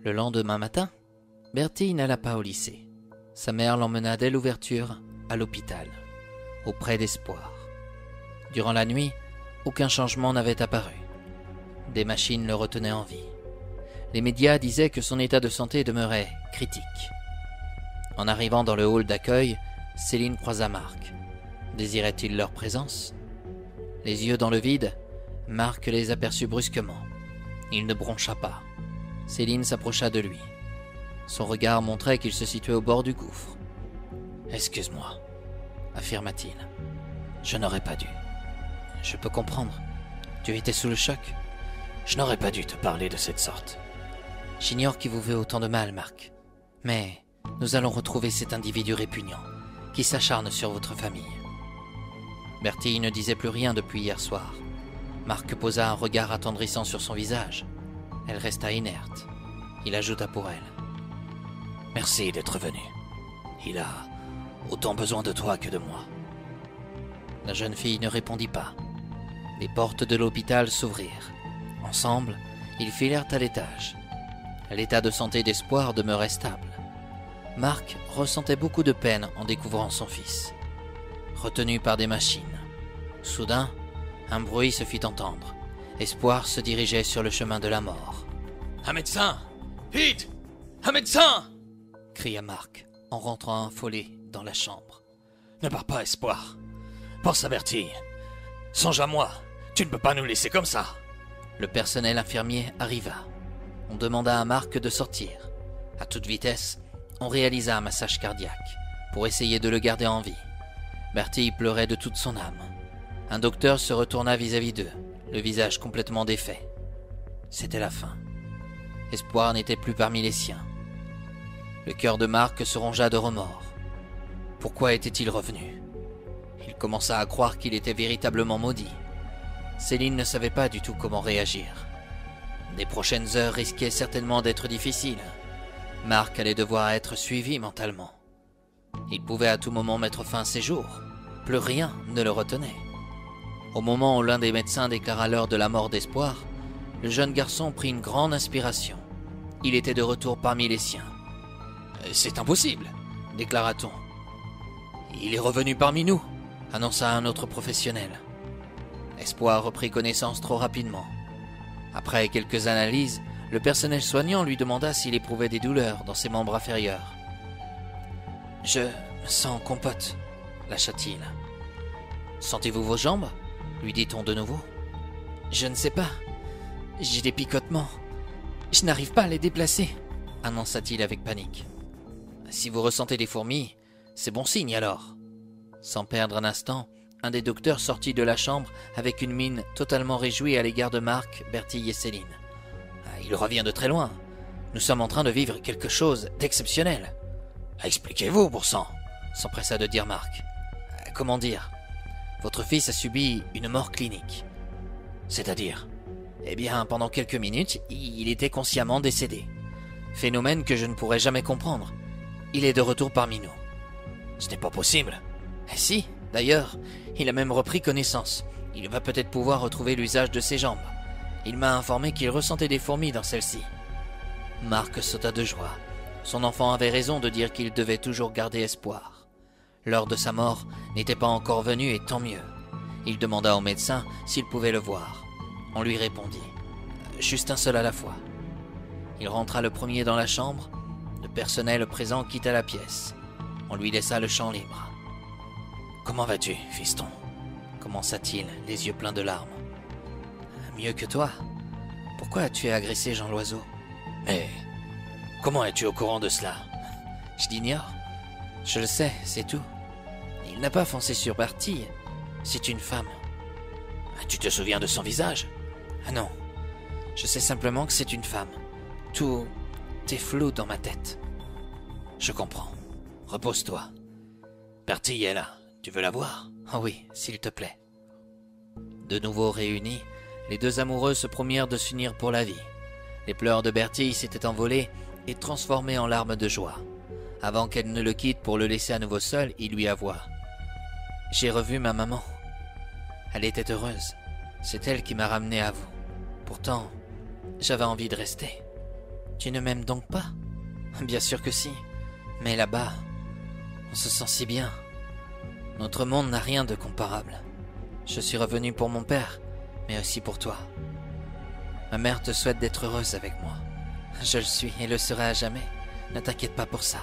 Le lendemain matin, Bertie n'alla pas au lycée. Sa mère l'emmena dès l'ouverture à l'hôpital, auprès d'Espoir. Durant la nuit, aucun changement n'avait apparu. Des machines le retenaient en vie. Les médias disaient que son état de santé demeurait critique. En arrivant dans le hall d'accueil, Céline croisa Marc. Désirait-il leur présence? Les yeux dans le vide, Marc les aperçut brusquement. Il ne broncha pas. Céline s'approcha de lui. Son regard montrait qu'il se situait au bord du gouffre. « Excuse-moi, » affirma-t-il. « Je n'aurais pas dû. Je peux comprendre. Tu étais sous le choc. Je n'aurais pas dû te parler de cette sorte. J'ignore qui vous veut autant de mal, Marc. Mais nous allons retrouver cet individu répugnant qui s'acharne sur votre famille. » Bertie ne disait plus rien depuis hier soir. Marc posa un regard attendrissant sur son visage. Elle resta inerte. Il ajouta pour elle. « Merci d'être venu. Il a autant besoin de toi que de moi. » La jeune fille ne répondit pas. Les portes de l'hôpital s'ouvrirent. Ensemble, ils filèrent à l'étage. L'état de santé d'Espoir demeurait stable. Marc ressentait beaucoup de peine en découvrant son fils. Retenu par des machines. Soudain, un bruit se fit entendre. Espoir se dirigeait sur le chemin de la mort. « Un médecin! Vite! Un médecin !» cria Marc, en rentrant affolé dans la chambre. « Ne pars pas, Espoir. Pense à Bertie. Songe à moi. Tu ne peux pas nous laisser comme ça. » Le personnel infirmier arriva. On demanda à Marc de sortir. À toute vitesse, on réalisa un massage cardiaque pour essayer de le garder en vie. Bertie pleurait de toute son âme. Un docteur se retourna vis-à-vis d'eux, le visage complètement défait. C'était la fin. Espoir n'était plus parmi les siens. Le cœur de Marc se rongea de remords. Pourquoi était-il revenu? Il commença à croire qu'il était véritablement maudit. Céline ne savait pas du tout comment réagir. Les prochaines heures risquaient certainement d'être difficiles. Marc allait devoir être suivi mentalement. Il pouvait à tout moment mettre fin à ses jours. Plus rien ne le retenait. Au moment où l'un des médecins déclara l'heure de la mort d'Espoir, le jeune garçon prit une grande inspiration. Il était de retour parmi les siens. « C'est impossible !» déclara-t-on. « Il est revenu parmi nous !» annonça un autre professionnel. Espoir reprit connaissance trop rapidement. Après quelques analyses, le personnel soignant lui demanda s'il éprouvait des douleurs dans ses membres inférieurs. « Je me sens compote », lâcha-t-il. « Sentez-vous vos jambes ?» lui dit-on de nouveau. « Je ne sais pas. J'ai des picotements. Je n'arrive pas à les déplacer », annonça-t-il avec panique. « Si vous ressentez des fourmis, c'est bon signe alors. » Sans perdre un instant, un des docteurs sortit de la chambre avec une mine totalement réjouie à l'égard de Marc, Bertie et Céline. « Il revient de très loin. Nous sommes en train de vivre quelque chose d'exceptionnel. »« Expliquez-vous, pour sang !» s'empressa de dire Marc. « Comment dire ? Votre fils a subi une mort clinique. »« C'est-à-dire ?»« Eh bien, pendant quelques minutes, il était consciemment décédé. Phénomène que je ne pourrais jamais comprendre. Il est de retour parmi nous. »« Ce n'est pas possible. »« Eh si, d'ailleurs, il a même repris connaissance. Il va peut-être pouvoir retrouver l'usage de ses jambes. Il m'a informé qu'il ressentait des fourmis dans celle-ci. » Marc sauta de joie. Son enfant avait raison de dire qu'il devait toujours garder espoir. L'heure de sa mort n'était pas encore venue et tant mieux. Il demanda au médecin s'il pouvait le voir. On lui répondit « Juste un seul à la fois ». Il rentra le premier dans la chambre. Le personnel présent quitta la pièce. On lui laissa le champ libre. « Comment vas-tu, fiston ?» commença-t-il, les yeux pleins de larmes. « Mieux que toi. Pourquoi as-tu agressé Jean Loiseau ?»« Mais comment es-tu au courant de cela ?»« Je l'ignore. Je le sais, c'est tout. Il n'a pas foncé sur Bertie. C'est une femme. »« Tu te souviens de son visage ?»« Ah non. Je sais simplement que c'est une femme. Tout est flou dans ma tête. »« Je comprends. Repose-toi. Bertie est là. Tu veux la voir ? » ?»« Oh oui, s'il te plaît. » De nouveau réunis, les deux amoureux se promirent de s'unir pour la vie. Les pleurs de Bertie s'étaient envolés et transformés en larmes de joie. Avant qu'elle ne le quitte pour le laisser à nouveau seul, il lui avoua. « J'ai revu ma maman. Elle était heureuse. C'est elle qui m'a ramené à vous. Pourtant, j'avais envie de rester. » Tu ne m'aimes donc pas? Bien sûr que si. Mais là-bas, on se sent si bien. Notre monde n'a rien de comparable. Je suis revenu pour mon père, mais aussi pour toi. Ma mère te souhaite d'être heureuse avec moi. Je le suis et le serai à jamais. Ne t'inquiète pas pour ça.